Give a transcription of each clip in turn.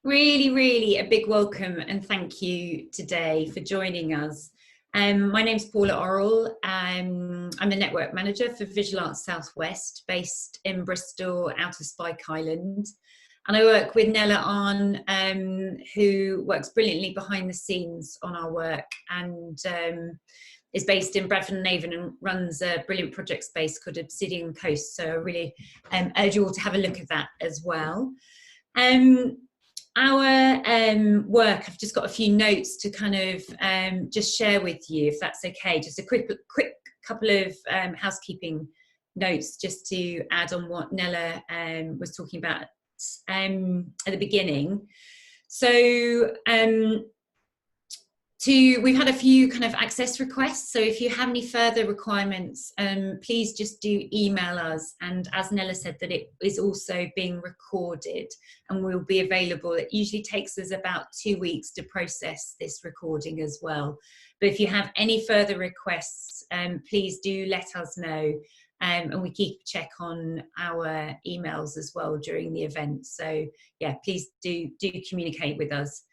Really a big welcome and thank you today for joining us. My name's Paula Orrell. I'm the network manager for Visual Arts Southwest, based in Bristol, out of Spike Island. And I work with Nella Arn, who works brilliantly behind the scenes on our work and is based in Bradford-on-Avon and runs a brilliant project space called Obsidian Coast. So I really urge you all to have a look at that as well. Our work, I've just got a few notes to kind of just share with you, if that's okay. Just a quick couple of housekeeping notes just to add on what Nella was talking about at the beginning. So we've had a few kind of access requests, so if you have any further requirements, please just do email us. And as Nella said, that it is also being recorded and will be available. It usually takes us about 2 weeks to process this recording as well. But if you have any further requests, please do let us know. And we keep check on our emails as well during the event. So yeah, please do communicate with us.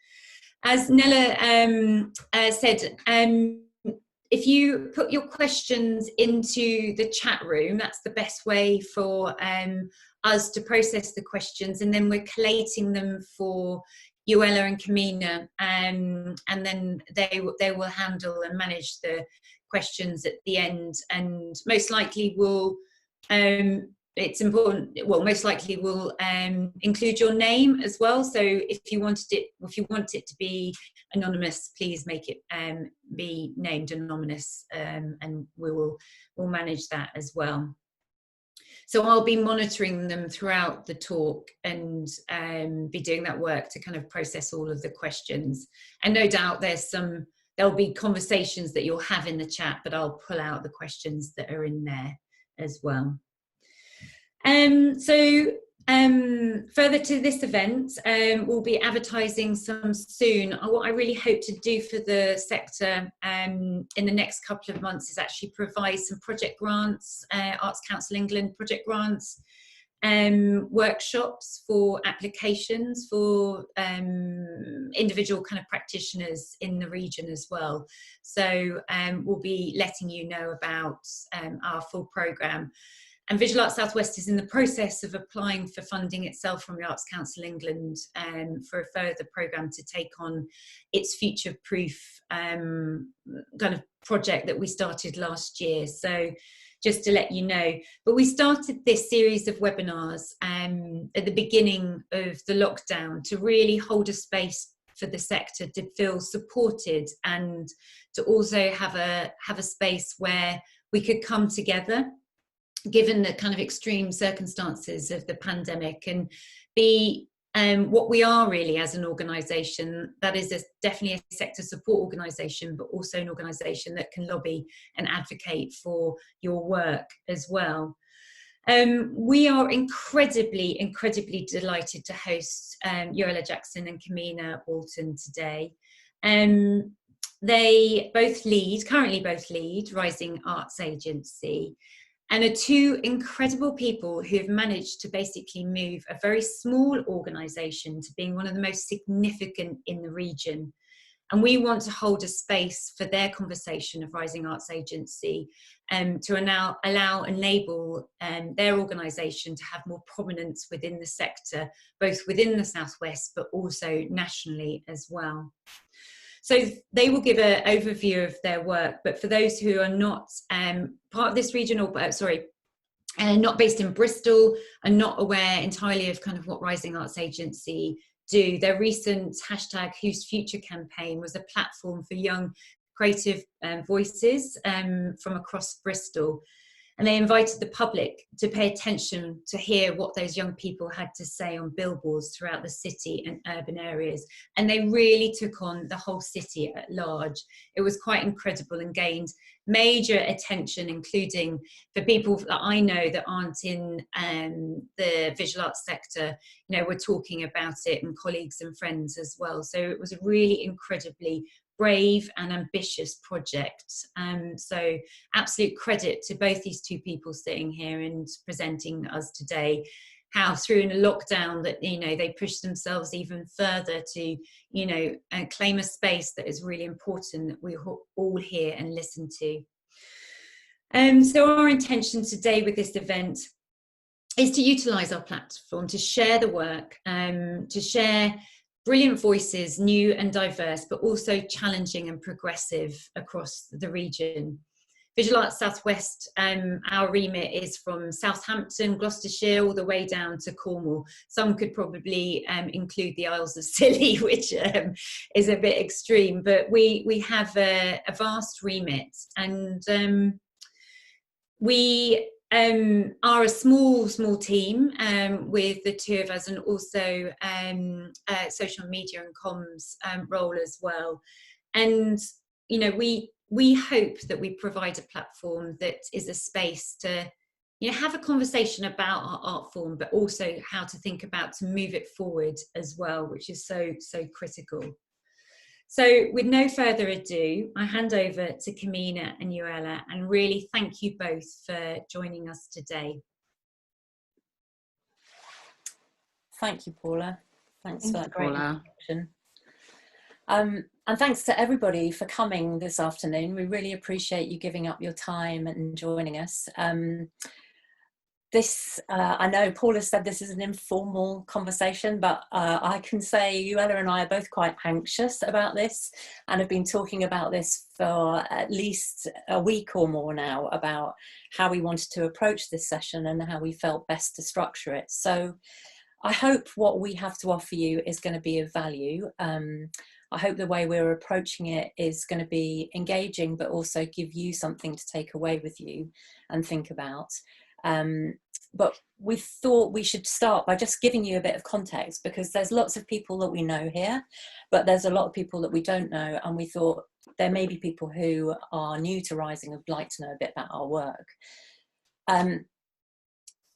As Nella said, if you put your questions into the chat room, that's the best way for us to process the questions, and then we're collating them for Euella and Kamina, and then they will handle and manage the questions at the end, and most likely will it's important, well, most likely will include your name as well. So if you want it to be anonymous, please make it be named anonymous, and we'll manage that as well. So I'll be monitoring them throughout the talk and be doing that work to kind of process all of the questions. And no doubt there'll be conversations that you'll have in the chat, but I'll pull out the questions that are in there as well. Further to this event, we'll be advertising some soon. What I really hope to do for the sector in the next couple of months is actually provide some project grants, Arts Council England project grants, workshops for applications for individual kind of practitioners in the region as well. So we'll be letting you know about our full programme. And Visual Arts Southwest is in the process of applying for funding itself from the Arts Council England for a further programme to take on its future-proof kind of project that we started last year. So just to let you know, but we started this series of webinars at the beginning of the lockdown to really hold a space for the sector to feel supported and to also have a space where we could come together, given the kind of extreme circumstances of the pandemic, and be what we are really as an organisation, that is definitely a sector support organisation, but also an organisation that can lobby and advocate for your work as well. We are incredibly delighted to host Euella Jackson and Kamina Walton today. They currently both lead Rising Arts Agency, and are two incredible people who have managed to basically move a very small organisation to being one of the most significant in the region. And we want to hold a space for their conversation of Rising Arts Agency to enable their organisation to have more prominence within the sector, both within the Southwest, but also nationally as well. So they will give an overview of their work, but for those who are not part of this region, or not based in Bristol and not aware entirely of kind of what Rising Arts Agency do, their recent hashtag Whose Future campaign was a platform for young creative voices from across Bristol. And they invited the public to pay attention to hear what those young people had to say on billboards throughout the city and urban areas. And they really took on the whole city at large. It was quite incredible and gained major attention, including for people that I know that aren't in the visual arts sector. You know, we're talking about it, and colleagues and friends as well. So it was a really incredibly brave and ambitious project. So absolute credit to both these two people sitting here and presenting us today. how through in a lockdown that, you know, they pushed themselves even further to, you know, claim a space that is really important that we all hear and listen to. So our intention today with this event is to utilise our platform to share the work, to share brilliant voices, new and diverse, but also challenging and progressive across the region. Visual Arts Southwest, our remit is from Southampton, Gloucestershire, all the way down to Cornwall. Some could probably include the Isles of Scilly, which is a bit extreme, but we have a vast remit, and we are a small team with the two of us, and also social media and comms role as well. And, you know, we hope that we provide a platform that is a space to, you know, have a conversation about our art form, but also how to think about to move it forward as well, which is so critical. So with no further ado, I hand over to Kamina and Euella, and really thank you both for joining us today. Thank you, Paula. Thanks for that great introduction. And thanks to everybody for coming this afternoon. We really appreciate you giving up your time and joining us. I know Paula said this is an informal conversation, but I can say Euella and I are both quite anxious about this and have been talking about this for at least a week or more now, about how we wanted to approach this session and how we felt best to structure it. So I hope what we have to offer you is going to be of value. I hope the way we're approaching it is going to be engaging, but also give you something to take away with you and think about. But we thought we should start by just giving you a bit of context, because there's lots of people that we know here, but there's a lot of people that we don't know, and we thought there may be people who are new to Rising and would like to know a bit about our work.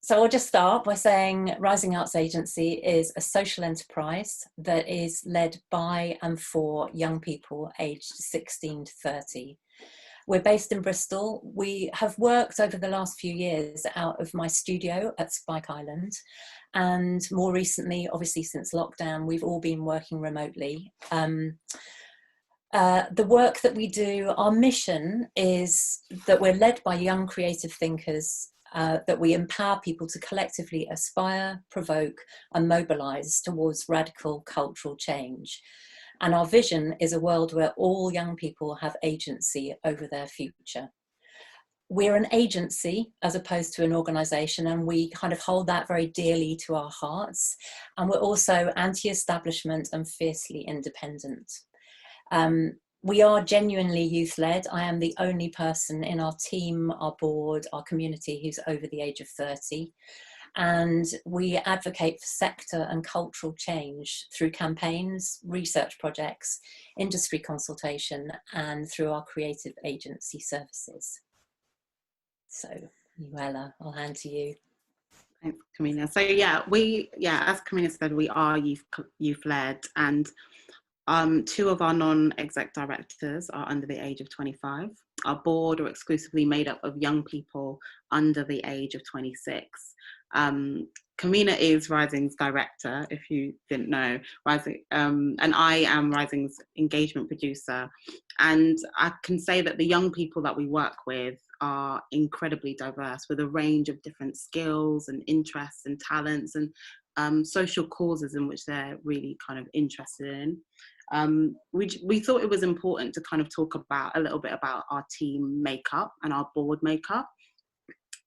So I'll just start by saying Rising Arts Agency is a social enterprise that is led by and for young people aged 16 to 30. We're based in Bristol. We have worked over the last few years out of my studio at Spike Island. And more recently, obviously since lockdown, we've all been working remotely. The work that we do, our mission is that we're led by young creative thinkers, that we empower people to collectively aspire, provoke, and mobilise towards radical cultural change. And our vision is a world where all young people have agency over their future. We're an agency as opposed to an organisation, and we kind of hold that very dearly to our hearts. And we're also anti-establishment and fiercely independent. We are genuinely youth-led. I am the only person in our team, our board, our community who's over the age of 30. And we advocate for sector and cultural change through campaigns, research projects, industry consultation, and through our creative agency services. So, Euella, I'll hand to you. Thanks, Kamina. So as Kamina said, we are youth-led, and two of our non-exec directors are under the age of 25. Our board are exclusively made up of young people under the age of 26. Kamina is Rising's director, if you didn't know, Rising, and I am Rising's engagement producer. And I can say that the young people that we work with are incredibly diverse, with a range of different skills and interests and talents and social causes in which they're really kind of interested in. We thought it was important to kind of talk about a little bit about our team makeup and our board makeup.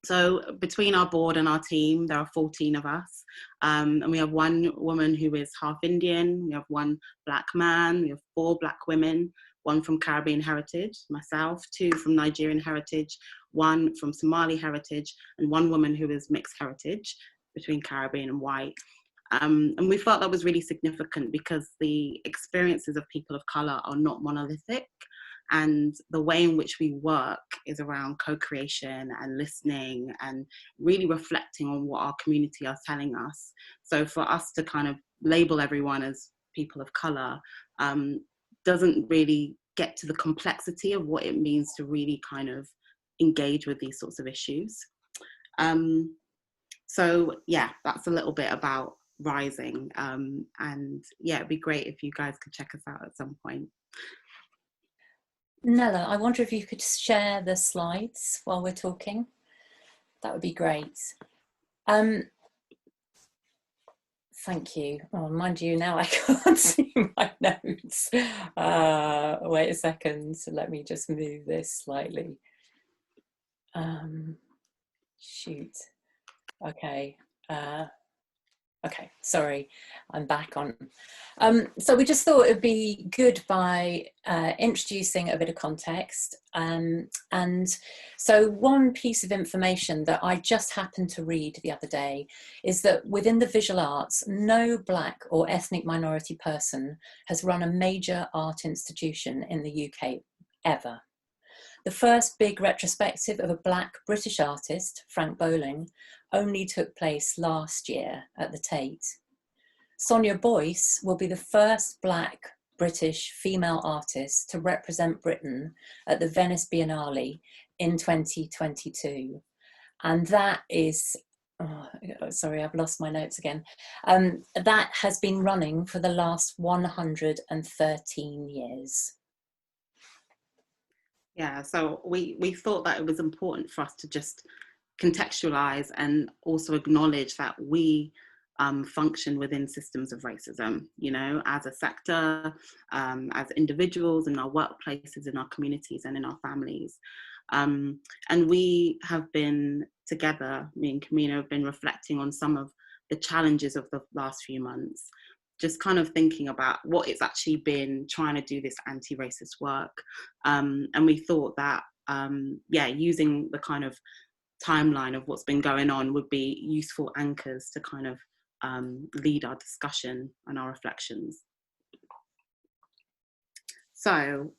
So between our board and our team, there are 14 of us, and we have one woman who is half Indian, we have one black man, we have 4 black women, 1 from Caribbean heritage, myself, 2 from Nigerian heritage, 1 from Somali heritage, and 1 woman who is mixed heritage between Caribbean and white. And we felt that was really significant because the experiences of people of colour are not monolithic, and the way in which we work is around co-creation and listening and really reflecting on what our community are telling us. So for us to kind of label everyone as people of colour doesn't really get to the complexity of what it means to really kind of engage with these sorts of issues. So yeah, that's a little bit about Rising. And yeah, it'd be great if you guys could check us out at some point. Nella, I wonder if you could share the slides while we're talking. That would be great. Thank you. Oh, mind you, now I can't see my notes. Wait a second. Let me just move this slightly. Shoot. Okay. Okay, sorry, I'm back on. So we just thought it'd be good by introducing a bit of context. And so one piece of information that I just happened to read the other day is that within the visual arts, no Black or ethnic minority person has run a major art institution in the UK ever. The first big retrospective of a Black British artist, Frank Bowling, only took place last year at the Tate. Sonia Boyce will be the first Black British female artist to represent Britain at the Venice Biennale in 2022. And that is, oh, sorry, I've lost my notes again. That has been running for the last 113 years. Yeah, so we thought that it was important for us to just contextualize and also acknowledge that we function within systems of racism, you know, as a sector, as individuals, in our workplaces, in our communities, and in our families. And we have been together, me and Kamina have been reflecting on some of the challenges of the last few months, just kind of thinking about what it's actually been trying to do this anti-racist work. And we thought that, yeah, using the kind of timeline of what's been going on would be useful anchors to kind of lead our discussion and our reflections. So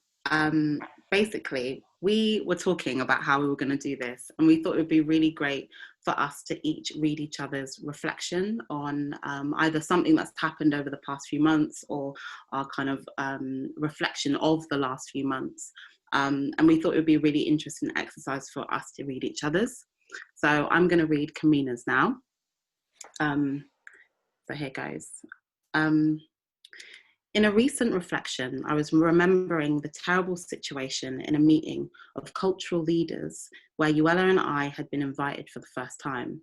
basically, we were talking about how we were going to do this, and we thought it would be really great for us to each read each other's reflection on either something that's happened over the past few months or our kind of reflection of the last few months. And we thought it would be a really interesting exercise for us to read each other's. So I'm going to read Kamina's now. So here goes. In a recent reflection, I was remembering the terrible situation in a meeting of cultural leaders where Euella and I had been invited for the first time.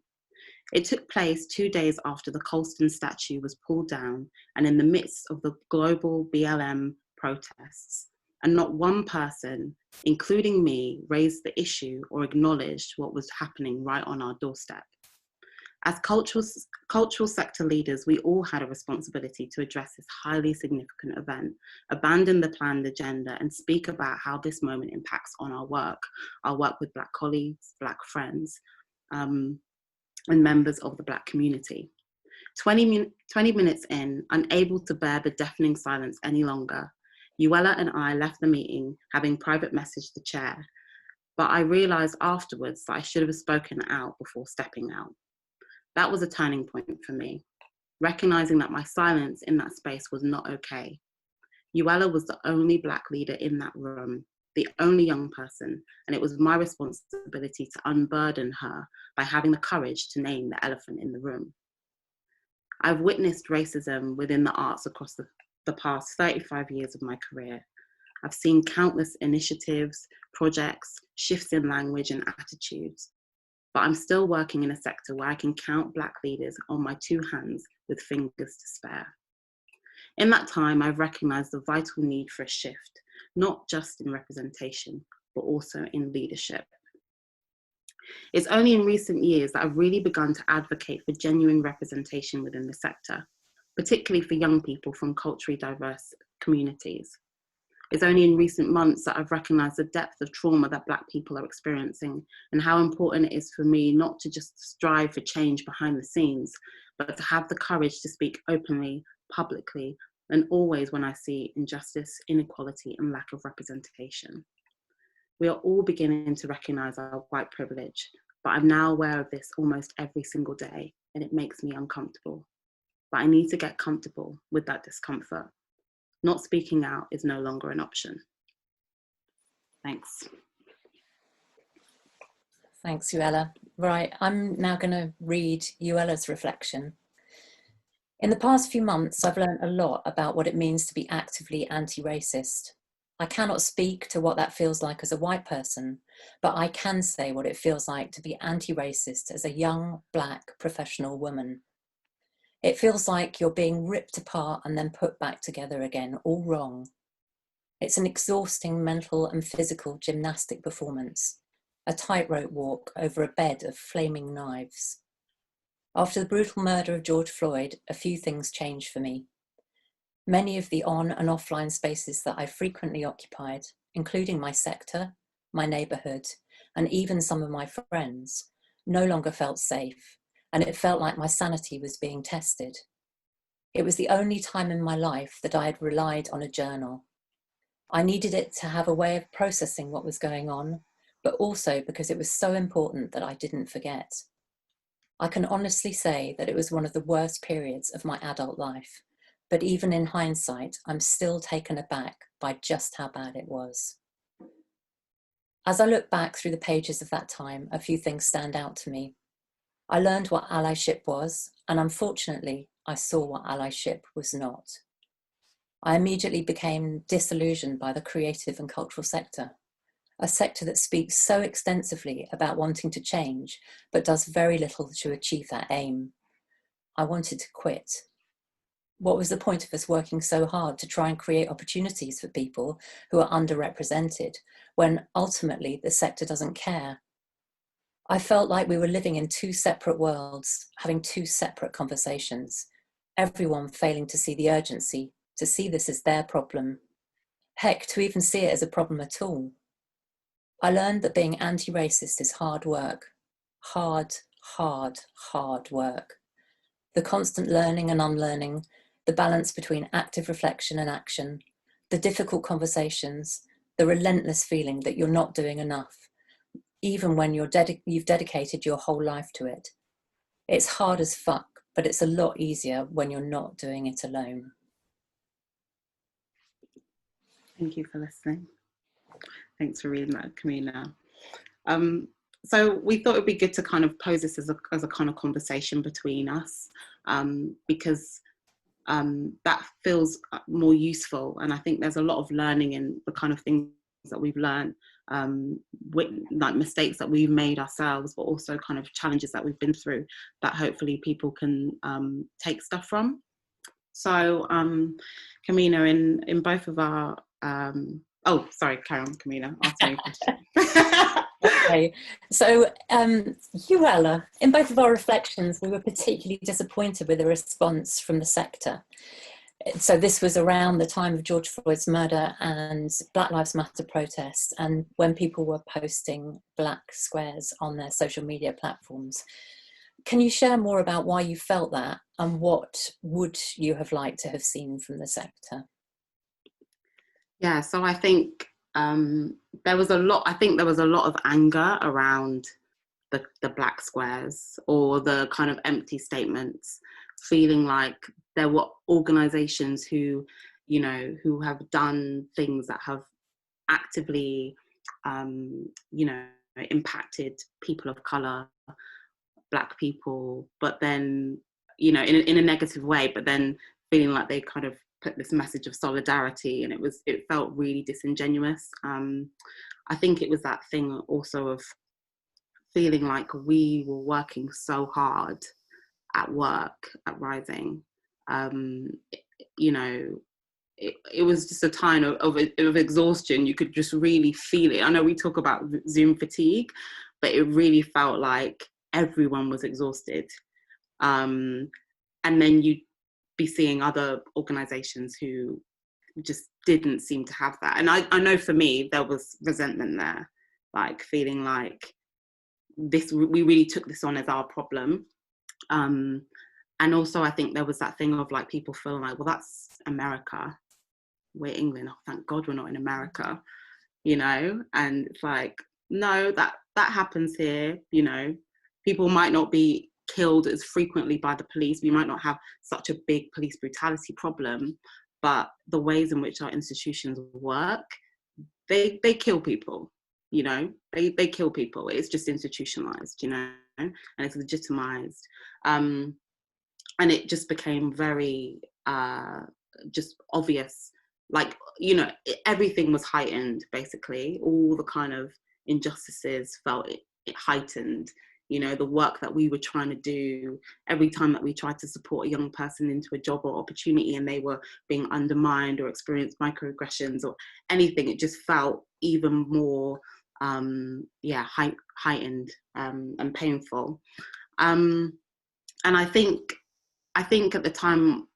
It took place 2 days after the Colston statue was pulled down and in the midst of the global BLM protests, and not one person, including me, raised the issue or acknowledged what was happening right on our doorstep. As cultural sector leaders, we all had a responsibility to address this highly significant event, abandon the planned agenda, and speak about how this moment impacts on our work with Black colleagues, Black friends, and members of the Black community. 20 minutes in, unable to bear the deafening silence any longer, Euella and I left the meeting, having private messaged the chair, but I realised afterwards that I should have spoken out before stepping out. That was a turning point for me, recognising that my silence in that space was not okay. Euella was the only Black leader in that room, the only young person, and it was my responsibility to unburden her by having the courage to name the elephant in the room. I've witnessed racism within the arts across the past 35 years of my career. I've seen countless initiatives, projects, shifts in language and attitudes. But I'm still working in a sector where I can count Black leaders on my 2 hands with fingers to spare. In that time, I've recognised the vital need for a shift, not just in representation, but also in leadership. It's only in recent years that I've really begun to advocate for genuine representation within the sector, particularly for young people from culturally diverse communities. It's only in recent months that I've recognised the depth of trauma that Black people are experiencing and how important it is for me not to just strive for change behind the scenes, but to have the courage to speak openly, publicly, and always when I see injustice, inequality, and lack of representation. We are all beginning to recognise our white privilege, but I'm now aware of this almost every single day, and it makes me uncomfortable. But I need to get comfortable with that discomfort. Not speaking out is no longer an option. Thanks. Thanks, Euella. Right, I'm now going to read Euella's reflection. In the past few months, I've learned a lot about what it means to be actively anti-racist. I cannot speak to what that feels like as a white person, but I can say what it feels like to be anti-racist as a young, Black, professional woman. It feels like you're being ripped apart and then put back together again, all wrong. It's an exhausting mental and physical gymnastic performance, a tightrope walk over a bed of flaming knives. After the brutal murder of George Floyd, a few things changed for me. Many of the on and offline spaces that I frequently occupied, including my sector, my neighbourhood, and even some of my friends, no longer felt safe, and it felt like my sanity was being tested. It was the only time in my life that I had relied on a journal. I needed it to have a way of processing what was going on, but also because it was so important that I didn't forget. I can honestly say that it was one of the worst periods of my adult life, but even in hindsight, I'm still taken aback by just how bad it was. As I look back through the pages of that time, a few things stand out to me. I learned what allyship was, and unfortunately, I saw what allyship was not. I immediately became disillusioned by the creative and cultural sector, a sector that speaks so extensively about wanting to change, but does very little to achieve that aim. I wanted to quit. What was the point of us working so hard to try and create opportunities for people who are underrepresented when ultimately the sector doesn't care? I felt like we were living in two separate worlds, having two separate conversations, everyone failing to see the urgency, to see this as their problem. Heck, to even see it as a problem at all. I learned that being anti-racist is hard work. Hard, hard, hard work. The constant learning and unlearning, the balance between active reflection and action, the difficult conversations, the relentless feeling that you're not doing enough, even when you've dedicated your whole life to it. It's hard as fuck, but it's a lot easier when you're not doing it alone. Thank you for listening. Thanks for reading that, Kamina. So we thought it'd be good to kind of pose this as a kind of conversation between us, because that feels more useful. And I think there's a lot of learning in the kind of things that we've learned, like mistakes that we've made ourselves, but also kind of challenges that we've been through that hopefully people can take stuff from. So Kamina, in both of our, oh, sorry, carry on, Kamina, ask me a question. Okay, so Euella, in both of our reflections, we were particularly disappointed with the response from the sector. So this was around the time of George Floyd's murder and Black Lives Matter protests, and when people were posting black squares on their social media platforms. Can you share more about why you felt that, and what would you have liked to have seen from the sector? Yeah, so I think there was a lot of anger around the black squares, or the kind of empty statements, feeling like there were organizations who have done things that have actively impacted people of color, black people, but then in a negative way, but then feeling like they kind of put this message of solidarity, and it felt really disingenuous. I think it was that thing also of feeling like we were working so hard at work, at Rising. It was just a time of exhaustion. You could just really feel it. I know we talk about Zoom fatigue, but it really felt like everyone was exhausted. And then you'd be seeing other organizations who just didn't seem to have that. And I know for me, there was resentment there, like feeling like we really took this on as our problem. And also I think there was that thing of like people feeling like, well, that's America, we're England, oh thank God we're not in America, and it's like, no, that happens here. People might not be killed as frequently by the police, we might not have such a big police brutality problem, but the ways in which our institutions work, they kill people, you know, they kill people. It's just institutionalized, you know, and it's legitimized. And it just became very just obvious, like, you know, everything was heightened, basically. All the kind of injustices felt it heightened. You know, the work that we were trying to do, every time that we tried to support a young person into a job or opportunity and they were being undermined or experienced microaggressions or anything, it just felt even more heightened and painful. And I think at the time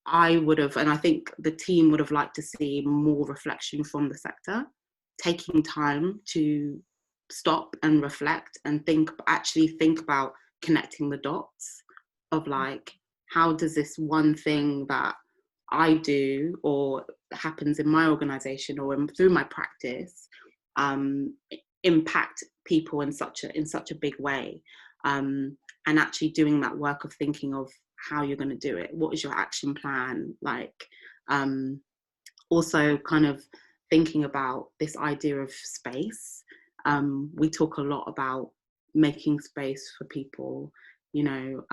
I would have, and I think the team would have liked to see more reflection from the sector, taking time to stop and reflect and think about connecting the dots of, like, how does this one thing that I do or happens in my organization or through my practice impact people in such a big way, and actually doing that work of thinking of how you're going to do it. What is your action plan? Like, also kind of thinking about this idea of space. We talk a lot about making space for people, you know.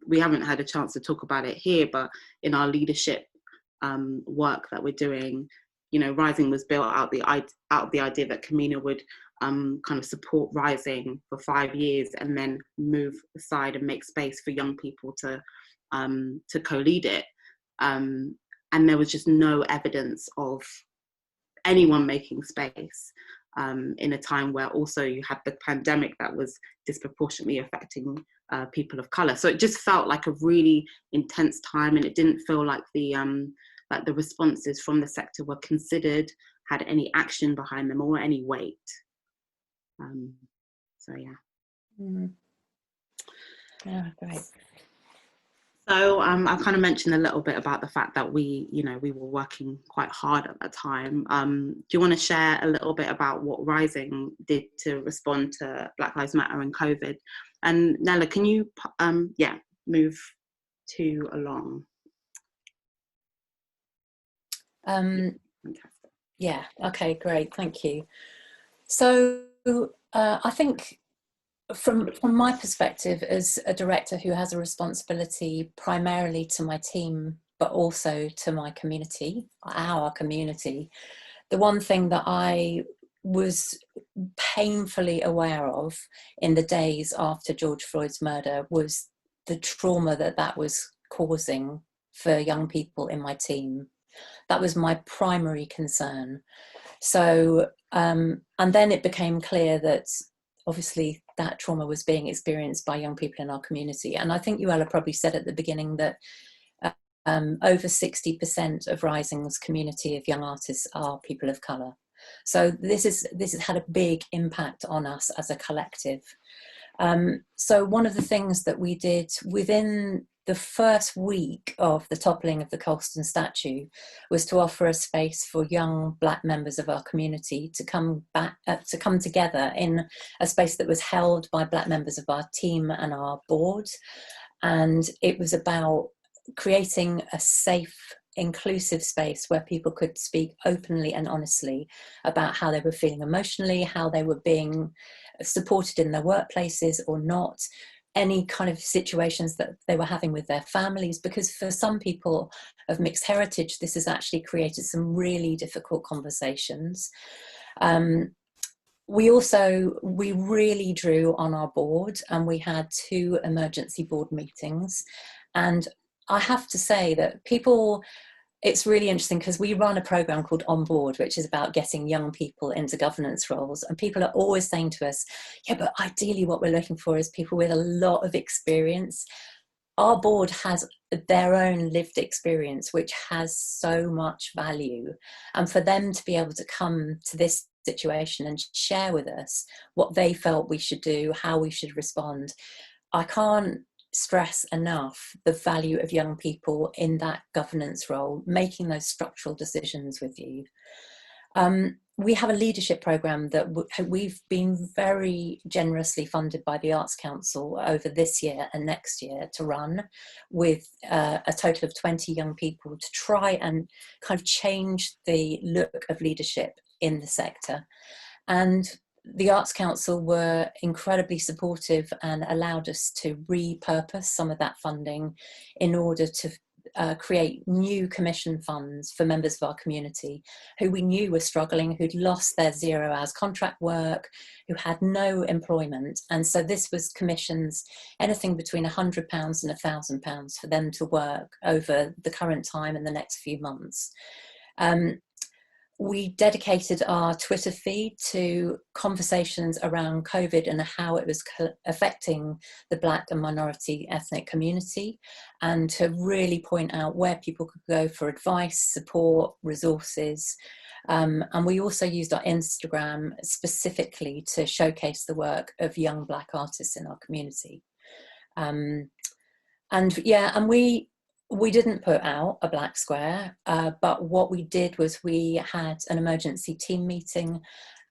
We haven't had a chance to talk about it here, but in our leadership work that we're doing, you know, Rising was built out of the idea that Kamina would kind of support Rising for 5 years and then move aside and make space for young people to co-lead it. And there was just no evidence of anyone making space in a time where also you had the pandemic that was disproportionately affecting people of colour. So it just felt like a really intense time, and it didn't feel like the responses from the sector were considered, had any action behind them or any weight. So yeah. Mm. Yeah, great. So I kind of mentioned a little bit about the fact that we were working quite hard at that time. Do you want to share a little bit about what Rising did to respond to Black Lives Matter and COVID? And Nella, can you move to along? Fantastic. Yeah, okay, great, thank you. So I think from my perspective as a director who has a responsibility primarily to my team, but also to my community, our community, the one thing that I was painfully aware of in the days after George Floyd's murder was the trauma that was causing for young people in my team. That was my primary concern. So, and then it became clear that obviously that trauma was being experienced by young people in our community. And I think Euella probably said at the beginning that over 60% of Rising's community of young artists are people of colour. So this has had a big impact on us as a collective. So one of the things that we did within the first week of the toppling of the Colston statue was to offer a space for young Black members of our community to come together in a space that was held by Black members of our team and our board. And it was about creating a safe, inclusive space where people could speak openly and honestly about how they were feeling emotionally, how they were being supported in their workplaces or not, any kind of situations that they were having with their families, because for some people of mixed heritage, this has actually created some really difficult conversations. We really drew on our board, and we had 2 emergency board meetings. And I have to say that it's really interesting because we run a program called On Board, which is about getting young people into governance roles. And people are always saying to us, yeah, but ideally what we're looking for is people with a lot of experience. Our board has their own lived experience, which has so much value. And for them to be able to come to this situation and share with us what they felt we should do, how we should respond, I can't stress enough the value of young people in that governance role, making those structural decisions with you. We have a leadership program that we've been very generously funded by the Arts Council over this year and next year to run with a total of 20 young people to try and kind of change the look of leadership in the sector. And the Arts Council were incredibly supportive and allowed us to repurpose some of that funding in order to create new commission funds for members of our community who we knew were struggling, who'd lost their 0 hours contract work, who had no employment. And so this was commissions, anything between £100 and £1,000 for them to work over the current time and the next few months. We dedicated our Twitter feed to conversations around COVID and how it was affecting the Black and minority ethnic community, and to really point out where people could go for advice, support, resources. And we also used our Instagram specifically to showcase the work of young Black artists in our community. And we didn't put out a black square, but what we did was we had an emergency team meeting,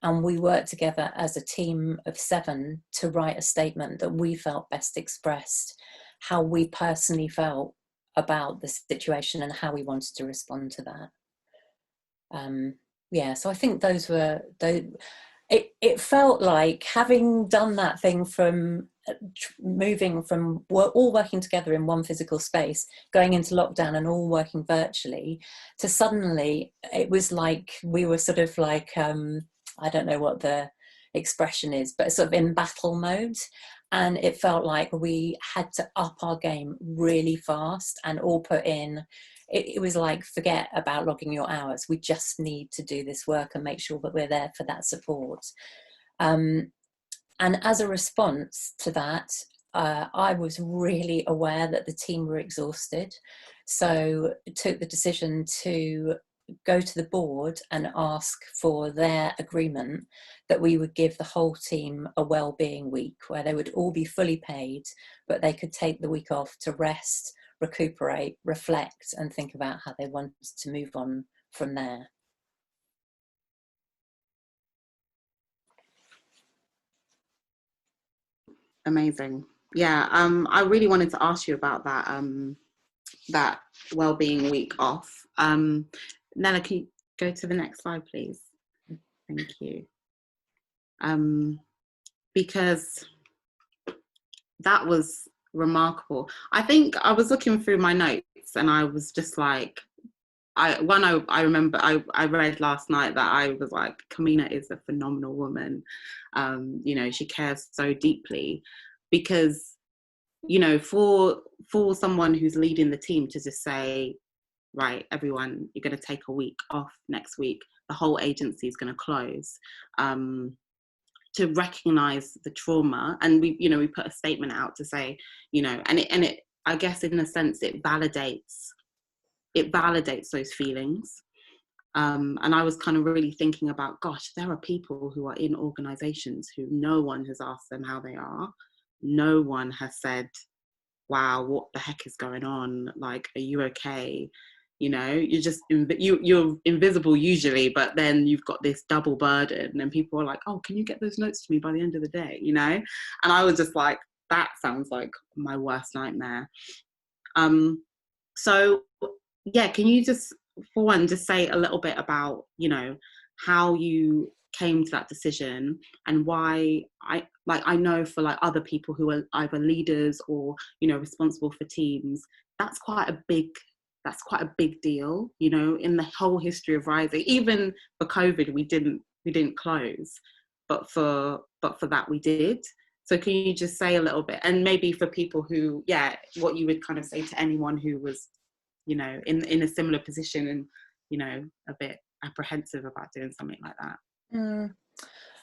and we worked together as a team of 7 to write a statement that we felt best expressed how we personally felt about the situation and how we wanted to respond to that. So I think those were it felt like, having done that thing from moving from all working together in one physical space, going into lockdown and all working virtually, to suddenly it was like we were sort of like, I don't know what the expression is, but sort of in battle mode. And it felt like we had to up our game really fast and all put in. It was like, forget about logging your hours. We just need to do this work and make sure that we're there for that support. And as a response to that, I was really aware that the team were exhausted. So took the decision to go to the board and ask for their agreement that we would give the whole team a well-being week where they would all be fully paid, but they could take the week off to rest, recuperate, reflect, and think about how they wanted to move on from there. Amazing. Yeah, I really wanted to ask you about that that wellbeing week off. Nella, can you go to the next slide, please? Thank you. Because that was remarkable. I think I was looking through my notes and I was just like, I remember I read last night that I was like, Kamina is a phenomenal woman. You know, she cares so deeply, because, you know, for someone who's leading the team to just say, right, everyone, you're going to take a week off next week, the whole agency is going to close, to recognize the trauma. And we put a statement out to say, you know, and it I guess in a sense it validates those feelings. And I was kind of really thinking about, gosh, there are people who are in organizations who no one has asked them how they are. No one has said, wow, what the heck is going on? Like, are you okay? You know, you're invisible usually, but then you've got this double burden, and people are like, oh, can you get those notes to me by the end of the day? You know? And I was just like, that sounds like my worst nightmare. So yeah, can you just, for one, just say a little bit about, you know, how you came to that decision, and why I know for like other people who are either leaders or, you know, responsible for teams, that's quite a big deal, you know, in the whole history of Rising. Even for COVID, we didn't close, but for that we did. So can you just say a little bit, and maybe for people who, yeah, what you would kind of say to anyone who was, you know, in a similar position and, you know, a bit apprehensive about doing something like that?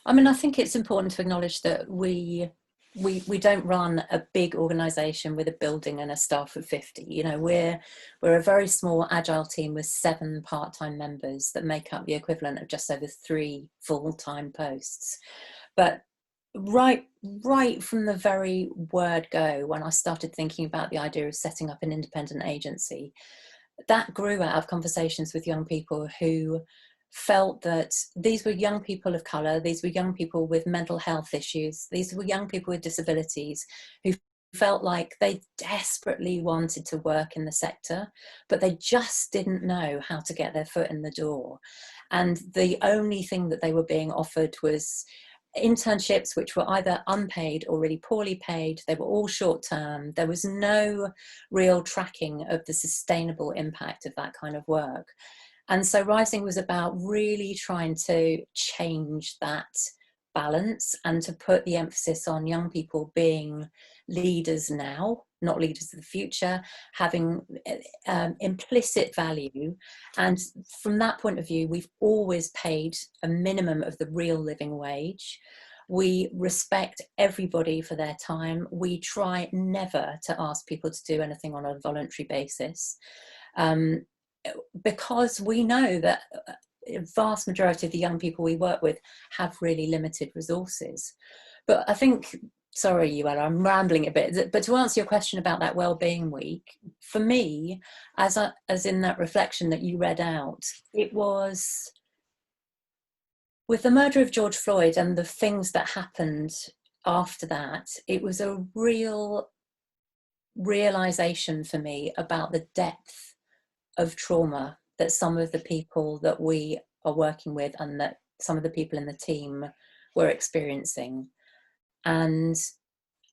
I mean, I think it's important to acknowledge that we don't run a big organisation with a building and a staff of 50. You know, we're a very small agile team with 7 part-time members that make up the equivalent of just over 3 full-time posts. But right from the very word go, when I started thinking about the idea of setting up an independent agency, that grew out of conversations with young people who felt that these were young people of colour, these were young people with mental health issues, these were young people with disabilities who felt like they desperately wanted to work in the sector, but they just didn't know how to get their foot in the door. And the only thing that they were being offered was internships, which were either unpaid or really poorly paid. They were all short term. There was no real tracking of the sustainable impact of that kind of work. And so Rising was about really trying to change that balance and to put the emphasis on young people being leaders now, not leaders of the future, having implicit value. And from that point of view, we've always paid a minimum of the real living wage. We respect everybody for their time. We try never to ask people to do anything on a voluntary basis, because we know that a vast majority of the young people we work with have really limited resources. But I think, sorry, Euella, I'm rambling a bit, but to answer your question about that Wellbeing Week, for me, as in that reflection that you read out, it was with the murder of George Floyd and the things that happened after that, it was a real realization for me about the depth of trauma that some of the people that we are working with and that some of the people in the team were experiencing. And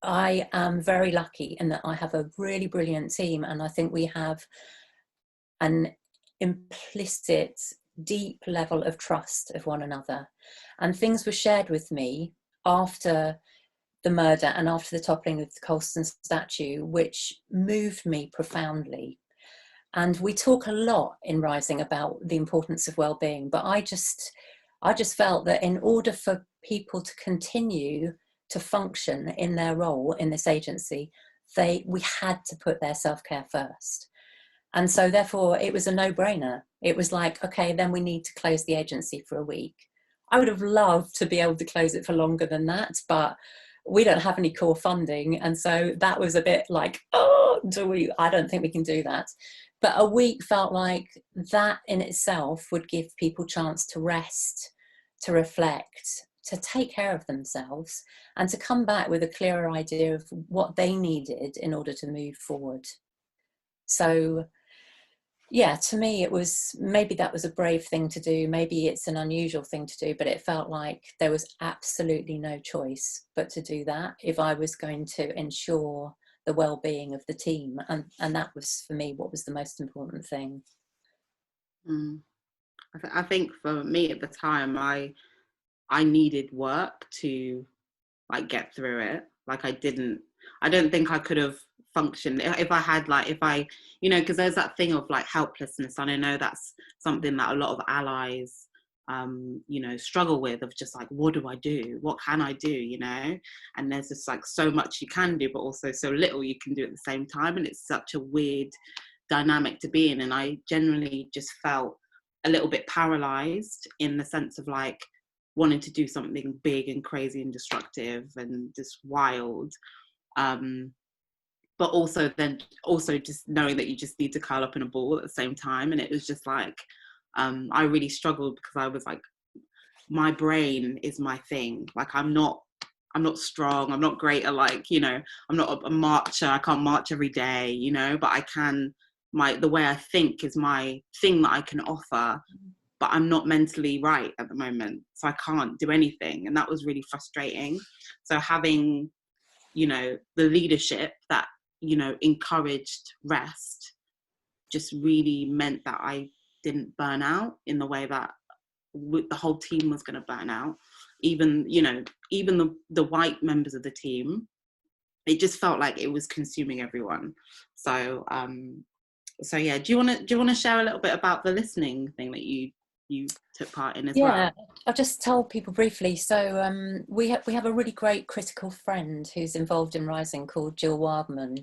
I am very lucky in that I have a really brilliant team, and I think we have an implicit, deep level of trust of one another. And things were shared with me after the murder and after the toppling of the Colston statue, which moved me profoundly. And we talk a lot in Rising about the importance of well-being, but I just felt that in order for people to continue to function in their role in this agency, we had to put their self-care first. And so therefore it was a no-brainer. It was like, okay, then we need to close the agency for a week. I would have loved to be able to close it for longer than that, but we don't have any core funding. And so that was a bit like, oh, I don't think we can do that. But a week felt like that in itself would give people chance to rest, to reflect, to take care of themselves, and to come back with a clearer idea of what they needed in order to move forward. So yeah, to me, it was, maybe that was a brave thing to do. Maybe it's an unusual thing to do, but it felt like there was absolutely no choice but to do that if I was going to ensure the well-being of the team. And that was, for me, what was the most important thing. I think for me at the time, I needed work to like get through it. Like I don't think I could have functioned if I had because there's that thing of like helplessness, and I know that's something that a lot of allies struggle with, of just like, what do I do? What can I do? And there's just like so much you can do, but also so little you can do at the same time. And it's such a weird dynamic to be in. And I generally just felt a little bit paralyzed in the sense of like wanting to do something big and crazy and destructive and just wild. But also just knowing that you just need to curl up in a ball at the same time. And it was just like, I really struggled because I was like, my brain is my thing. Like I'm not strong. I'm not great at I'm not a marcher. I can't march every day, but I can, the way I think is my thing that I can offer, but I'm not mentally right at the moment. So I can't do anything. And that was really frustrating. So having, the leadership that, encouraged rest just really meant that I didn't burn out in the way that the whole team was going to burn out. Even the white members of the team, it just felt like it was consuming everyone. So yeah, do you want to share a little bit about the listening thing that you took part in as well? Yeah, I'll just tell people briefly. So we have a really great critical friend who's involved in Rising called Jill Wildman,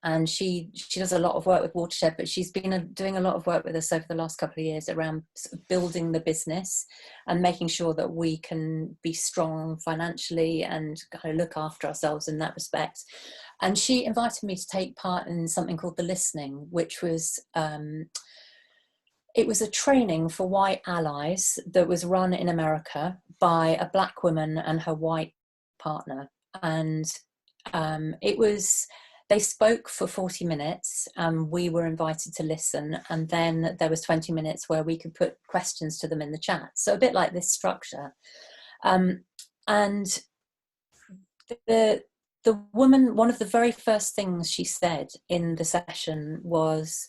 and she does a lot of work with Watershed, but she's been doing a lot of work with us over the last couple of years around building the business and making sure that we can be strong financially and kind of look after ourselves in that respect. And she invited me to take part in something called The Listening, which was it was a training for white allies that was run in America by a black woman and her white partner. And They spoke for 40 minutes. We were invited to listen, and then there was 20 minutes where we could put questions to them in the chat. So a bit like this structure. And the woman, one of the very first things she said in the session was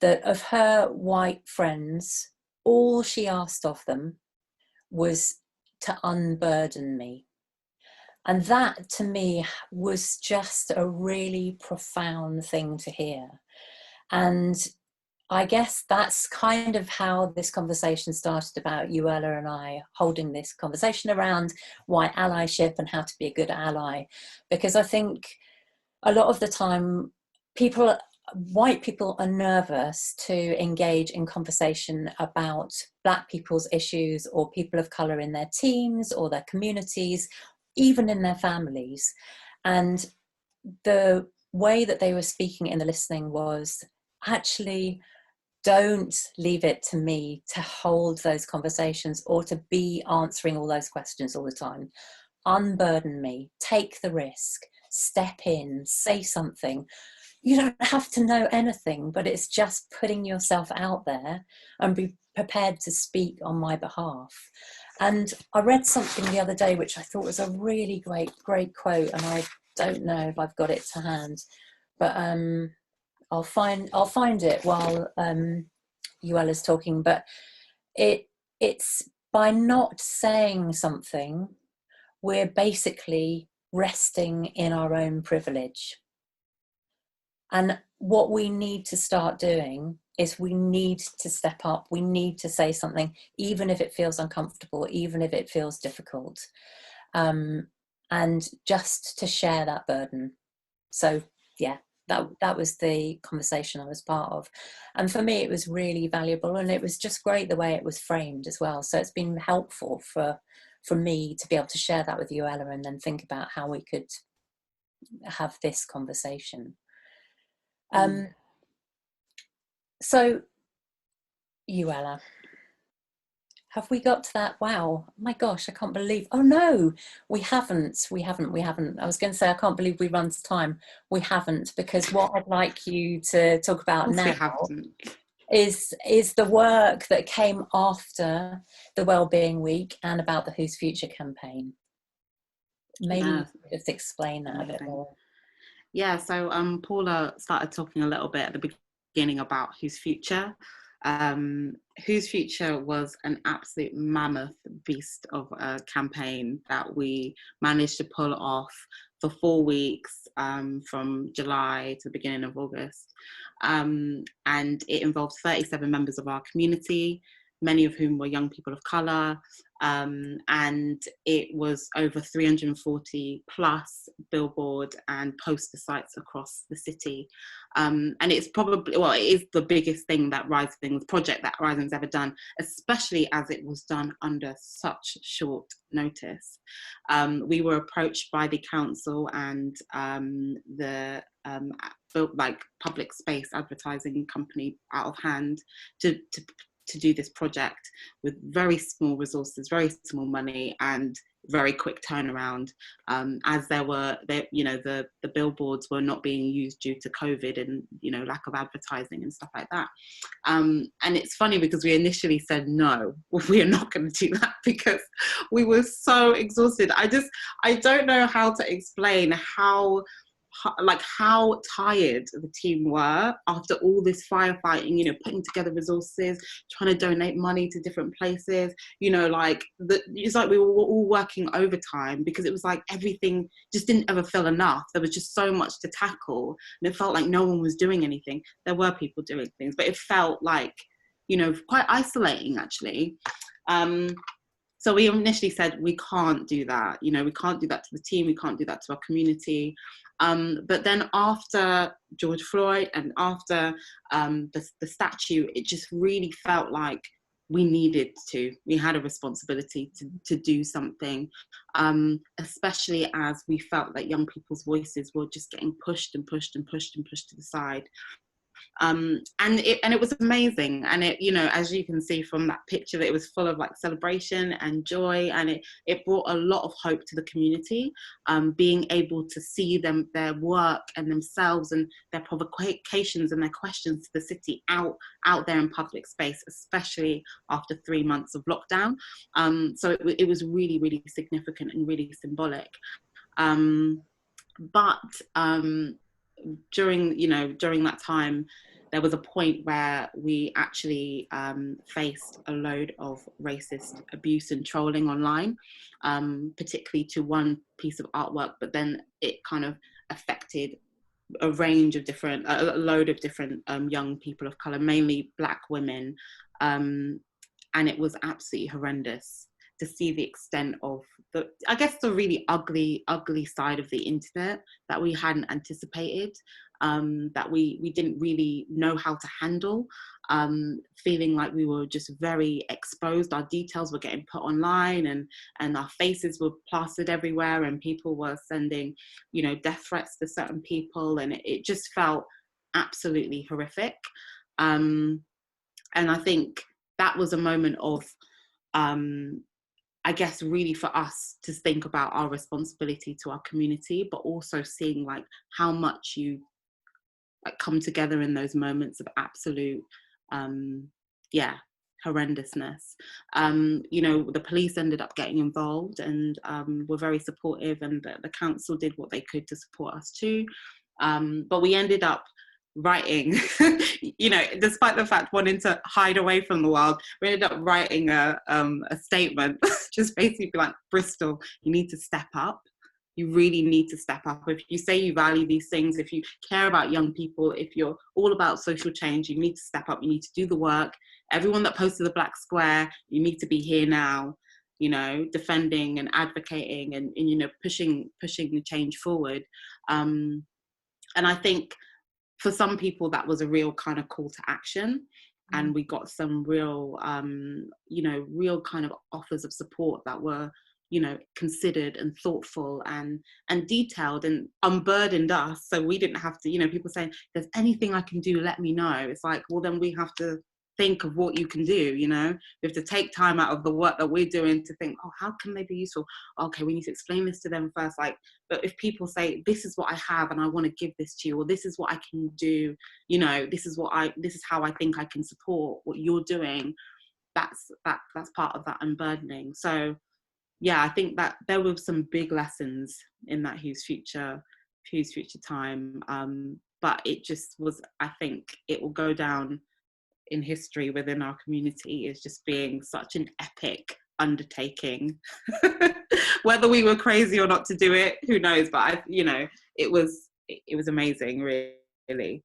that of her white friends, all she asked of them was to unburden me. And that to me was just a really profound thing to hear. And I guess that's kind of how this conversation started, about Euella and I holding this conversation around white allyship and how to be a good ally. Because I think a lot of the time white people are nervous to engage in conversation about Black people's issues, or people of colour in their teams or their communities, even in their families. And the way that they were speaking in the listening was, actually, don't leave it to me to hold those conversations or to be answering all those questions all the time. Unburden me, take the risk, step in, say something. You don't have to know anything, but it's just putting yourself out there and be prepared to speak on my behalf. And I read something the other day which I thought was a really great quote, and I don't know if I've got it to hand, but I'll find it while Euella's talking. But it's by not saying something, we're basically resting in our own privilege. And what we need to start doing is we need to step up. We need to say something, even if it feels uncomfortable, even if it feels difficult, and just to share that burden. So yeah, that was the conversation I was part of. And for me, it was really valuable, and it was just great the way it was framed as well. So it's been helpful for me to be able to share that with Euella and then think about how we could have this conversation. So, Euella, have we got to that? Wow, my gosh, I can't believe. Oh no, we haven't. I was going to say, I can't believe we run to time. We haven't, because what I'd like you to talk about now is the work that came after the Wellbeing Week and about the Whose Future campaign. Maybe you could just explain that a bit more. Yeah, so Paula started talking a little bit at the beginning about Whose Future. Whose Future was an absolute mammoth beast of a campaign that we managed to pull off for 4 weeks, from July to the beginning of August. And it involved 37 members of our community, many of whom were young people of colour, and it was over 340 plus billboard and poster sites across the city. And it's probably, well, it is the biggest thing that project that Rising's ever done, especially as it was done under such short notice. We were approached by the council and the public space advertising company Out of Hand to do this project with very small resources, very small money, and very quick turnaround, as the billboards were not being used due to COVID and lack of advertising and stuff like that. And it's funny because we initially said no, we are not going to do that, because we were so exhausted. I don't know how to explain how tired the team were after all this firefighting, putting together resources, trying to donate money to different places, it's like we were all working overtime, because it was like everything just didn't ever feel enough. There was just so much to tackle, and it felt like no one was doing anything. There were people doing things, but it felt like, quite isolating, actually. So we initially said, we can't do that. We can't do that to the team. We can't do that to our community. But then after George Floyd and after the statue, it just really felt like we had a responsibility to do something, especially as we felt that young people's voices were just getting pushed and pushed and pushed and pushed to the side. And it was amazing. And it, you know, as you can see from that picture, that it was full of like celebration and joy, and it brought a lot of hope to the community, being able to see their work and themselves and their provocations and their questions to the city out there in public space, especially after 3 months of lockdown. So it was really, really significant and really symbolic. But during that time, there was a point where we actually faced a load of racist abuse and trolling online, particularly to one piece of artwork, but then it kind of affected a range of different, a load of different young people of colour, mainly Black women, and it was absolutely horrendous to see the extent of the really ugly side of the internet that we hadn't anticipated, that we didn't really know how to handle, feeling like we were just very exposed. Our details were getting put online, and our faces were plastered everywhere, and people were sending, you know, death threats to certain people, and it just felt absolutely horrific. And I think that was a moment of, I guess, really for us to think about our responsibility to our community, but also seeing like how much you like come together in those moments of absolute, horrendousness. You know, the police ended up getting involved and were very supportive, and the council did what they could to support us too. But we ended up writing, you know, despite the fact wanting to hide away from the world, we ended up writing a statement, just basically like, Bristol, you need to step up. You really need to step up. If you say you value these things, if you care about young people, if you're all about social change, you need to step up, you need to do the work. Everyone that posted the black square, you need to be here now, you know, defending and advocating and you know, pushing the change forward. And I think for some people that was a real kind of call to action, and we got some real, real kind of offers of support that were, you know, considered and thoughtful and detailed and unburdened us. So we didn't have to, you know, people saying, if there's anything I can do, let me know. It's like, well, then we have to think of what you can do, you know. We have to take time out of the work that we're doing to think, oh, how can they be useful? Okay, we need to explain this to them first. Like, but if people say, this is what I have and I want to give this to you, or this is what I can do, you know, this is how I think I can support what you're doing, that's part of that unburdening. So yeah, I think that there were some big lessons in that Whose Future time, but it just was, I think it will go down in history within our community as just being such an epic undertaking. Whether we were crazy or not to do it, who knows, but it was amazing, really.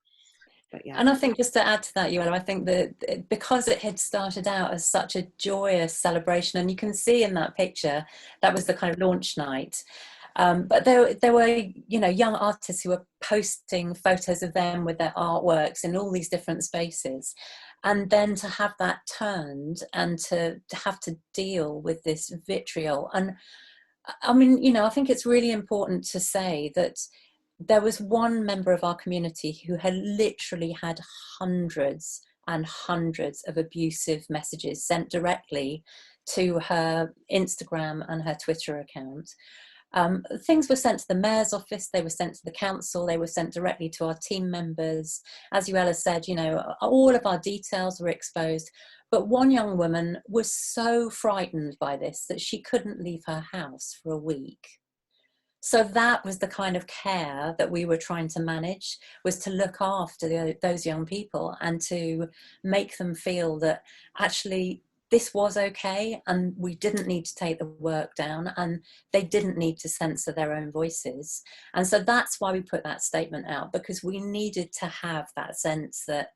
But yeah. And I think, just to add to that, Euella, I think that because it had started out as such a joyous celebration, and you can see in that picture, that was the kind of launch night. But there were, you know, young artists who were posting photos of them with their artworks in all these different spaces. And then to have that turned and to have to deal with this vitriol. And I mean, you know, I think it's really important to say that there was one member of our community who had literally had hundreds and hundreds of abusive messages sent directly to her Instagram and her Twitter account. Things were sent to the mayor's office, they were sent to the council, they were sent directly to our team members. As Euella said, you know, all of our details were exposed. But one young woman was so frightened by this that she couldn't leave her house for a week. So that was the kind of care that we were trying to manage, was to look after those young people and to make them feel that actually this was okay and we didn't need to take the work down and they didn't need to censor their own voices. And so that's why we put that statement out, because we needed to have that sense that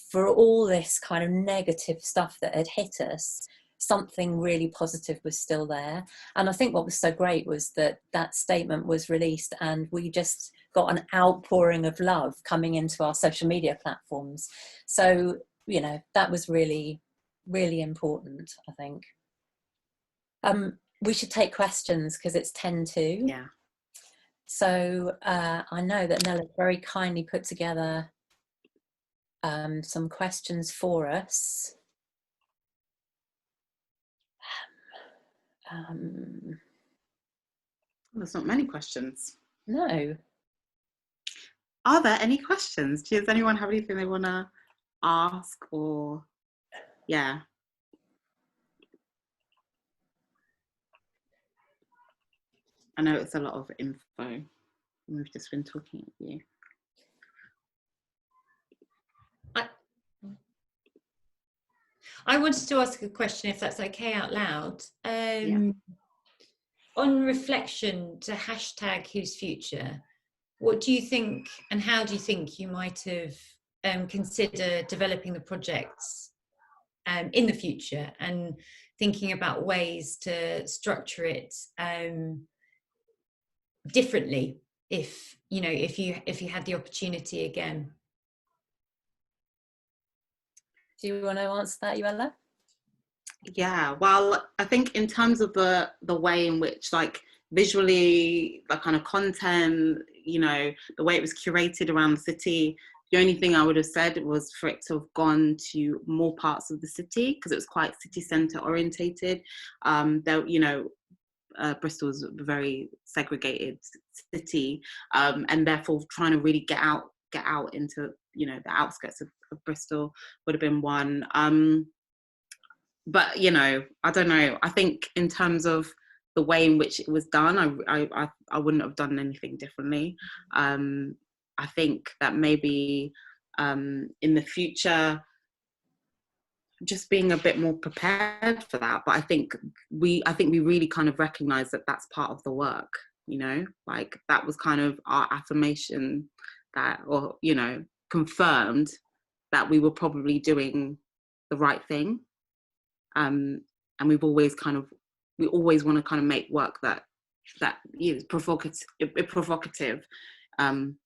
for all this kind of negative stuff that had hit us, something really positive was still there. And I think what was so great was that that statement was released and we just got an outpouring of love coming into our social media platforms. So, you know, that was really, really important, I think. We should take questions because it's 10:02. Yeah. So I know that Nella very kindly put together some questions for us. There's not many questions. No. Are there any questions? Does anyone have anything they want to ask, or yeah? I know it's a lot of info. We've just been talking at you. I wanted to ask a question, if that's okay, out loud. Yeah. On reflection to hashtag Whose Future, what do you think, and how do you think you might have consider developing the projects in the future, and thinking about ways to structure it differently, if you had the opportunity again? Do you want to answer that, Euella? Yeah, well, I think in terms of the way in which, like, visually, the kind of content, the way it was curated around the city, the only thing I would have said was for it to have gone to more parts of the city, because it was quite city centre orientated. Bristol is a very segregated city, and therefore trying to really get out into the outskirts of Bristol would have been one. But I don't know. I think in terms of the way in which it was done, I wouldn't have done anything differently. I think that maybe in the future, just being a bit more prepared for that. But I think we really kind of recognise that that's part of the work. Like, that was kind of our affirmation, that, or confirmed that we were probably doing the right thing. And we always want to kind of make work that is provocative.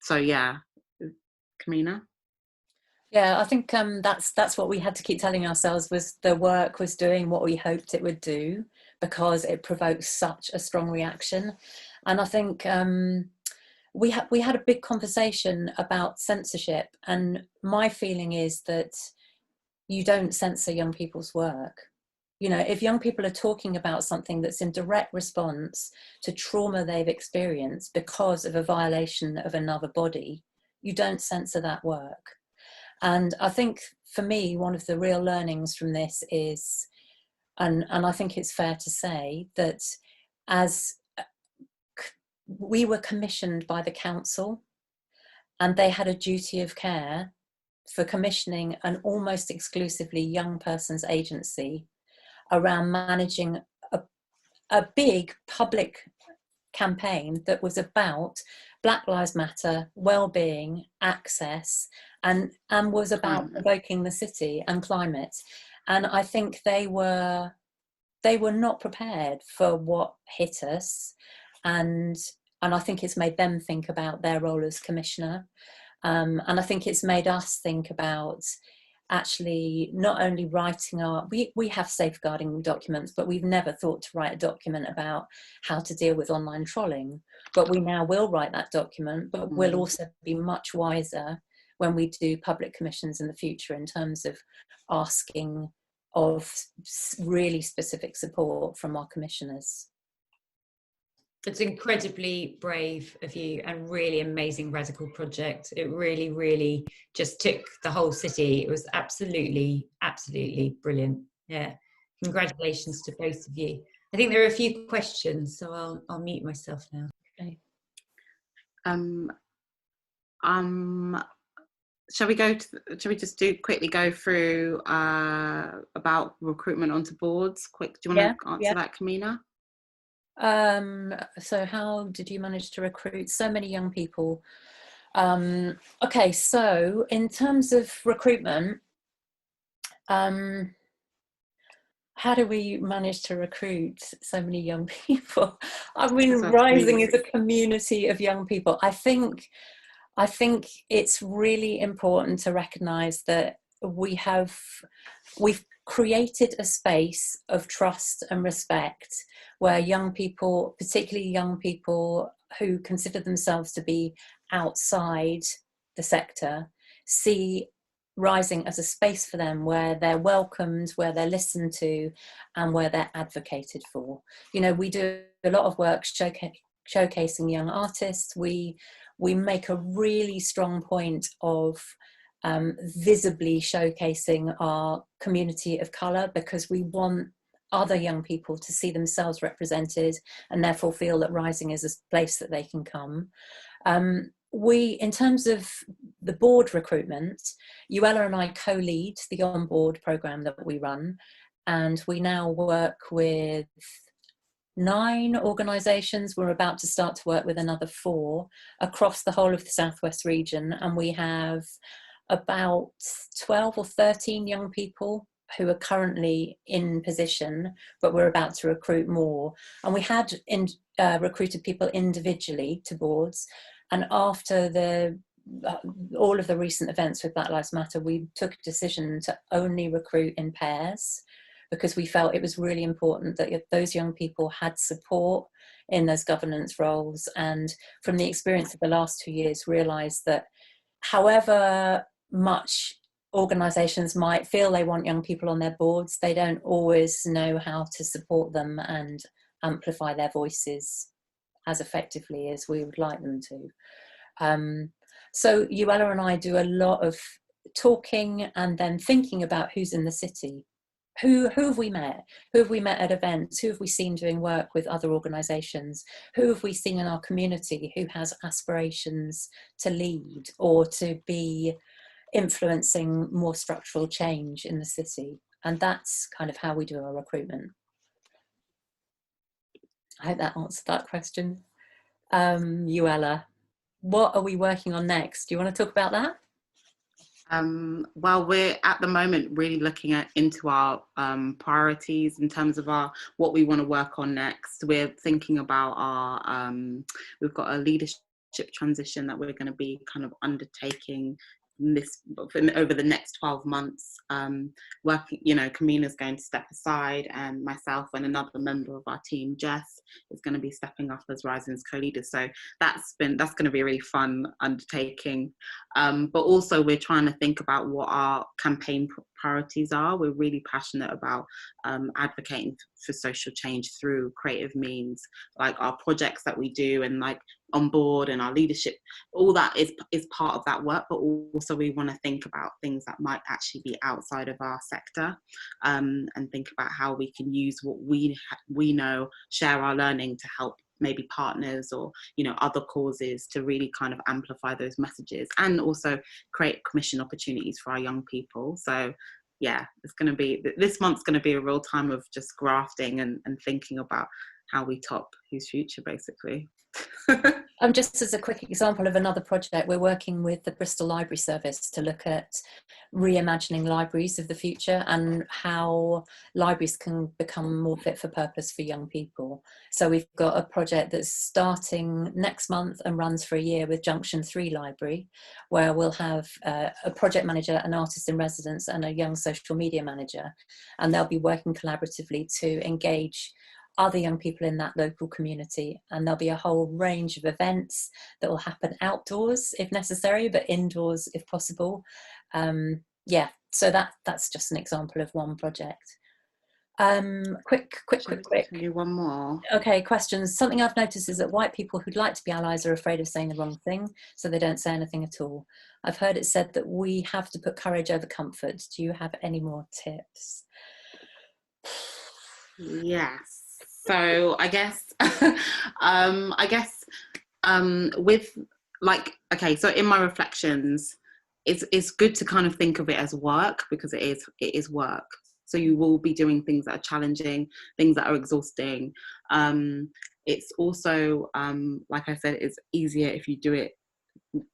So yeah, Kamina. Yeah, I think that's what we had to keep telling ourselves, was the work was doing what we hoped it would do, because it provoked such a strong reaction. And I think we had a big conversation about censorship, and my feeling is that you don't censor young people's work. If young people are talking about something that's in direct response to trauma they've experienced because of a violation of another body, you don't censor that work. And I think, for me, one of the real learnings from this is, and I think it's fair to say, that as we were commissioned by the council, and they had a duty of care for commissioning an almost exclusively young person's agency around managing a big public campaign that was about Black Lives Matter, well-being, access, and was about provoking the city and climate. And I think they were not prepared for what hit us, and I think it's made them think about their role as commissioner, and I think it's made us think about actually not only writing we have safeguarding documents, but we've never thought to write a document about how to deal with online trolling. But we now will write that document, but we'll also be much wiser when we do public commissions in the future, in terms of asking of really specific support from our commissioners. It's incredibly brave of you, and really amazing radical project. It really, really just took the whole city. It was absolutely, absolutely brilliant. Yeah, congratulations to both of you. I think there are a few questions, so I'll mute myself now. Okay. Shall we just quickly go through about recruitment onto boards? Quick, do you want to answer that, Kamina? So how did you manage to recruit so many young people? Okay, so in terms of recruitment, how do we manage to recruit so many young people? I mean, Rising is a community of young people. I think it's really important to recognise that we've created a space of trust and respect where young people, particularly young people who consider themselves to be outside the sector, see Rising as a space for them where they're welcomed, where they're listened to, and where they're advocated for. You know, we do a lot of work showcasing young artists. We make a really strong point of visibly showcasing our community of colour, because we want other young people to see themselves represented and therefore feel that Rising is a place that they can come. In terms of the board recruitment, Euella and I co-lead the on-board programme that we run, and we now work with 9 organisations. We're about to start to work with another 4 across the whole of the Southwest region, and we have about 12 or 13 young people who are currently in position, but we're about to recruit more. And we had recruited people individually to boards, and after all of the recent events with Black Lives Matter, we took a decision to only recruit in pairs, because we felt it was really important that those young people had support in those governance roles. And from the experience of the last 2 years, realised that however much organisations might feel they want young people on their boards, they don't always know how to support them and amplify their voices as effectively as we would like them to. So Euella and I do a lot of talking and then thinking about who's in the city. Who have we met? Who have we met at events? Who have we seen doing work with other organisations? Who have we seen in our community who has aspirations to lead or to be influencing more structural change in the city? And that's kind of how we do our recruitment. I hope that answered that question. Euella, what are we working on next? Do you want to talk about that? Well, we're at the moment really looking into our priorities in terms of what we want to work on next. We're thinking about we've got a leadership transition that we're going to be kind of undertaking over the next 12 months. Working, Kamina's going to step aside, and myself and another member of our team, Jess, is going to be stepping up as Rising's co-leader. So that's going to be a really fun undertaking. But also we're trying to think about what our campaign priorities are. We're really passionate about advocating for social change through creative means, like our projects that we do, and like on board and our leadership, all that is part of that work. But also we want to think about things that might actually be outside of our sector, and think about how we can use what we know, share our learning to help maybe partners or other causes to really kind of amplify those messages, and also create commission opportunities for our young people. So yeah, this month's going to be a real time of just grafting and thinking about how we top whose future, basically. Just as a quick example of another project, we're working with the Bristol Library Service to look at reimagining libraries of the future and how libraries can become more fit for purpose for young people. So we've got a project that's starting next month and runs for a year with Junction 3 Library, where we'll have a project manager, an artist in residence, and a young social media manager, and they'll be working collaboratively to engage other young people in that local community. And there'll be a whole range of events that will happen outdoors if necessary, but indoors if possible. Yeah, so that's just an example of one project. Quick. One more. Okay, questions. Something I've noticed is that white people who'd like to be allies are afraid of saying the wrong thing, so they don't say anything at all. I've heard it said that we have to put courage over comfort. Do you have any more tips? Yes. So I guess, with like, okay, so in my reflections, it's good to kind of think of it as work, because it is work. So you will be doing things that are challenging, things that are exhausting. It's also, like I said, it's easier if you do it,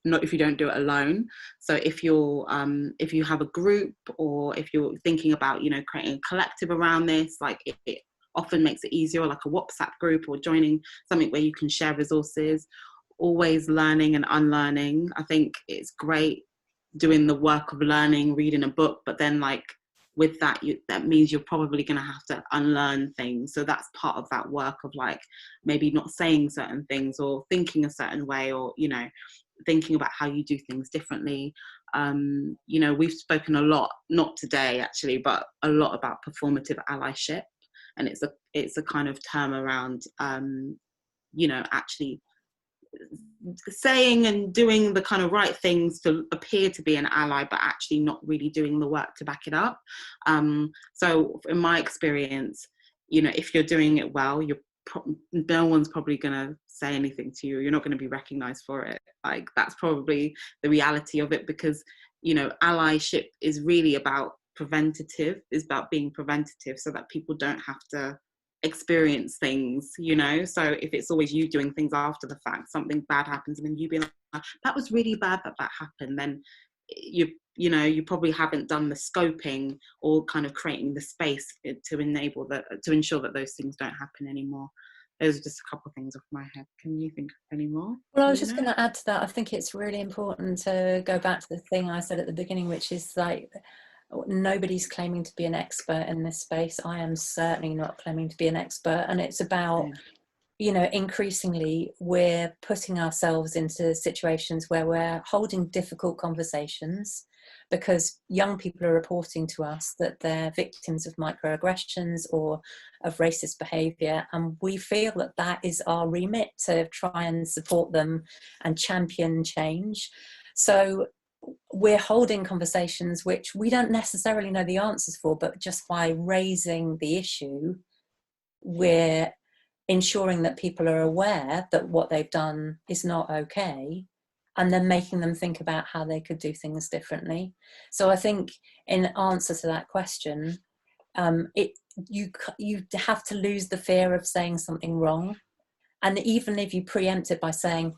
not if you don't do it alone. So if you have a group, or if you're thinking about, creating a collective around this, like it often makes it easier, like a WhatsApp group, or joining something where you can share resources. Always learning and unlearning. I think it's great doing the work of learning, reading a book, but then like with that, that means you're probably going to have to unlearn things. So that's part of that work of like maybe not saying certain things or thinking a certain way, or thinking about how you do things differently. You know, we've spoken a lot, not today actually, but a lot about performative allyship, and it's a kind of term around, you know, actually saying and doing the kind of right things to appear to be an ally, but actually not really doing the work to back it up. So in my experience, you know, if you're doing it well, no one's probably going to say anything to you. You're not going to be recognized for it. Like, that's probably the reality of it, because, you know, allyship is really about is about being preventative, so that people don't have to experience things, you know. So if it's always you doing things after the fact, something bad happens, and then you being like, that was really bad that happened, then you know, you probably haven't done the scoping or kind of creating the space to ensure that those things don't happen anymore. Those are just a couple of things off my head. Can you think of any more? Well, I was just going to add to that. I think it's really important to go back to the thing I said at the beginning, which is like, nobody's claiming to be an expert in this space. I am certainly not claiming to be an expert. And it's about, you know, increasingly we're putting ourselves into situations where we're holding difficult conversations, because young people are reporting to us that they're victims of microaggressions or of racist behaviour, and we feel that that is our remit to try and support them and champion change. So we're holding conversations which we don't necessarily know the answers for, but just by raising the issue, we're ensuring that people are aware that what they've done is not okay, and then making them think about how they could do things differently. So I think in answer to that question, you have to lose the fear of saying something wrong. And even if you preempt it by saying,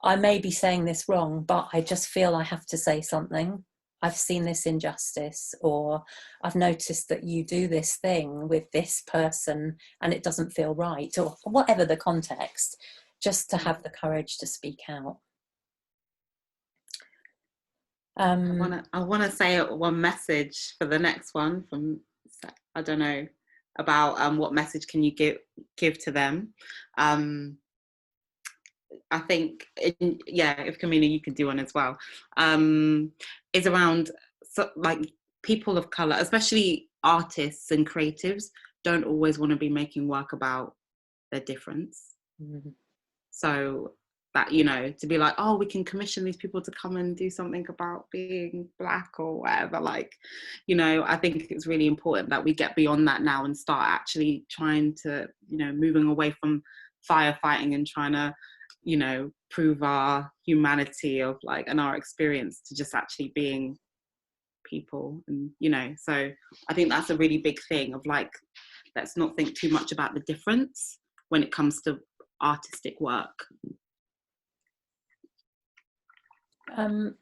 I may be saying this wrong, but I just feel I have to say something. I've seen this injustice, or I've noticed that you do this thing with this person and it doesn't feel right, or whatever the context, just to have the courage to speak out. I want to say one message for the next one from, I don't know, about what message can you give to them. I think, if Kamina, you could do one as well, is around, like, people of colour, especially artists and creatives, don't always want to be making work about their difference. Mm-hmm. So that, you know, to be like, oh, we can commission these people to come and do something about being black or whatever, like, you know, I think it's really important that we get beyond that now and start actually trying to, you know, moving away from firefighting and trying to, you know, prove our humanity of, like, and our experience to just actually being people. And, you know, so I think that's a really big thing of, like, let's not think too much about the difference when it comes to artistic work. I'm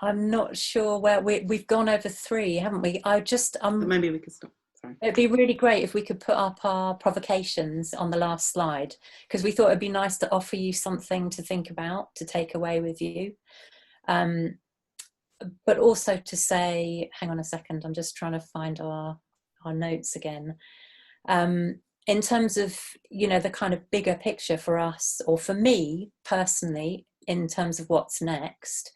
not sure where we've gone over 3, haven't we? Maybe we could stop. Sorry. It'd be really great if we could put up our provocations on the last slide, because we thought it'd be nice to offer you something to think about, to take away with you. But also to say, hang on a second, I'm just trying to find our notes again. In terms of, you know, the kind of bigger picture for us, or for me personally, in terms of what's next,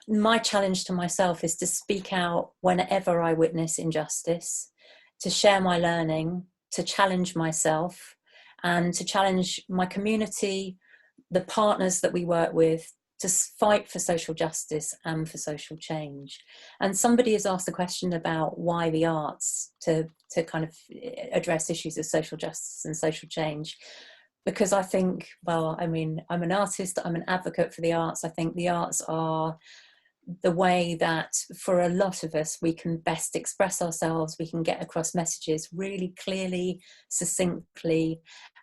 my challenge to myself is to speak out whenever I witness injustice, to share my learning, to challenge myself, and to challenge my community, the partners that we work with, to fight for social justice and for social change. And somebody has asked the question about why the arts to kind of address issues of social justice and social change. Because I think, well, I mean, I'm an artist, I'm an advocate for the arts. I think the arts are the way that for a lot of us we can best express ourselves, we can get across messages really clearly, succinctly,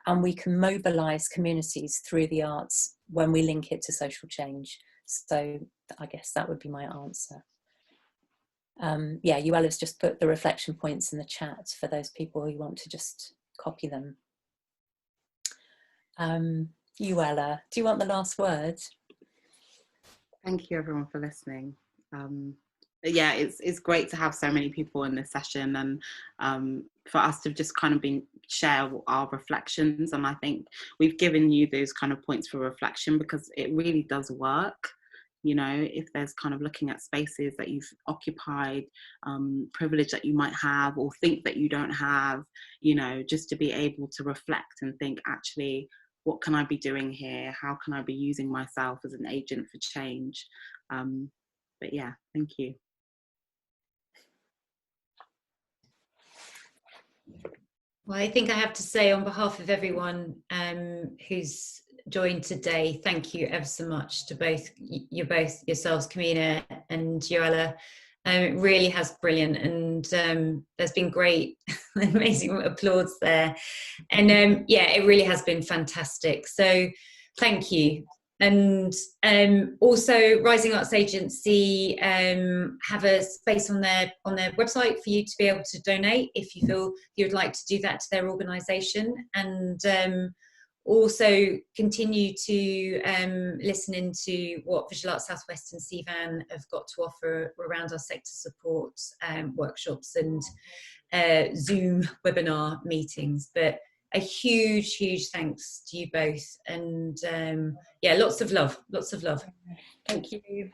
and we can mobilise communities through the arts when we link it to social change. So I guess that would be my answer. Euella's just put the reflection points in the chat for those people who want to just copy them. Euella, do you want the last word? Thank you everyone for listening. yeah, it's great to have so many people in this session, and for us to just kind of share our reflections. And I think we've given you those kind of points for reflection, because it really does work. You know, if there's kind of looking at spaces that you've occupied, privilege that you might have or think that you don't have, you know, just to be able to reflect and think, actually, what can I be doing here? How can I be using myself as an agent for change? But yeah, thank you. Well, I think I have to say, on behalf of everyone who's joined today, thank you ever so much to both yourselves, Kamina and Euella. It really has brilliant, and there's been great, amazing applause there, and yeah, it really has been fantastic. So, thank you. And also, Rising Arts Agency have a space on their website for you to be able to donate if you feel you'd like to do that to their organisation, and also continue to listen into what Visual Arts South West and CVAN have got to offer around our sector support workshops and Zoom webinar meetings. But a huge thanks to you both, and yeah, lots of love. Thank you.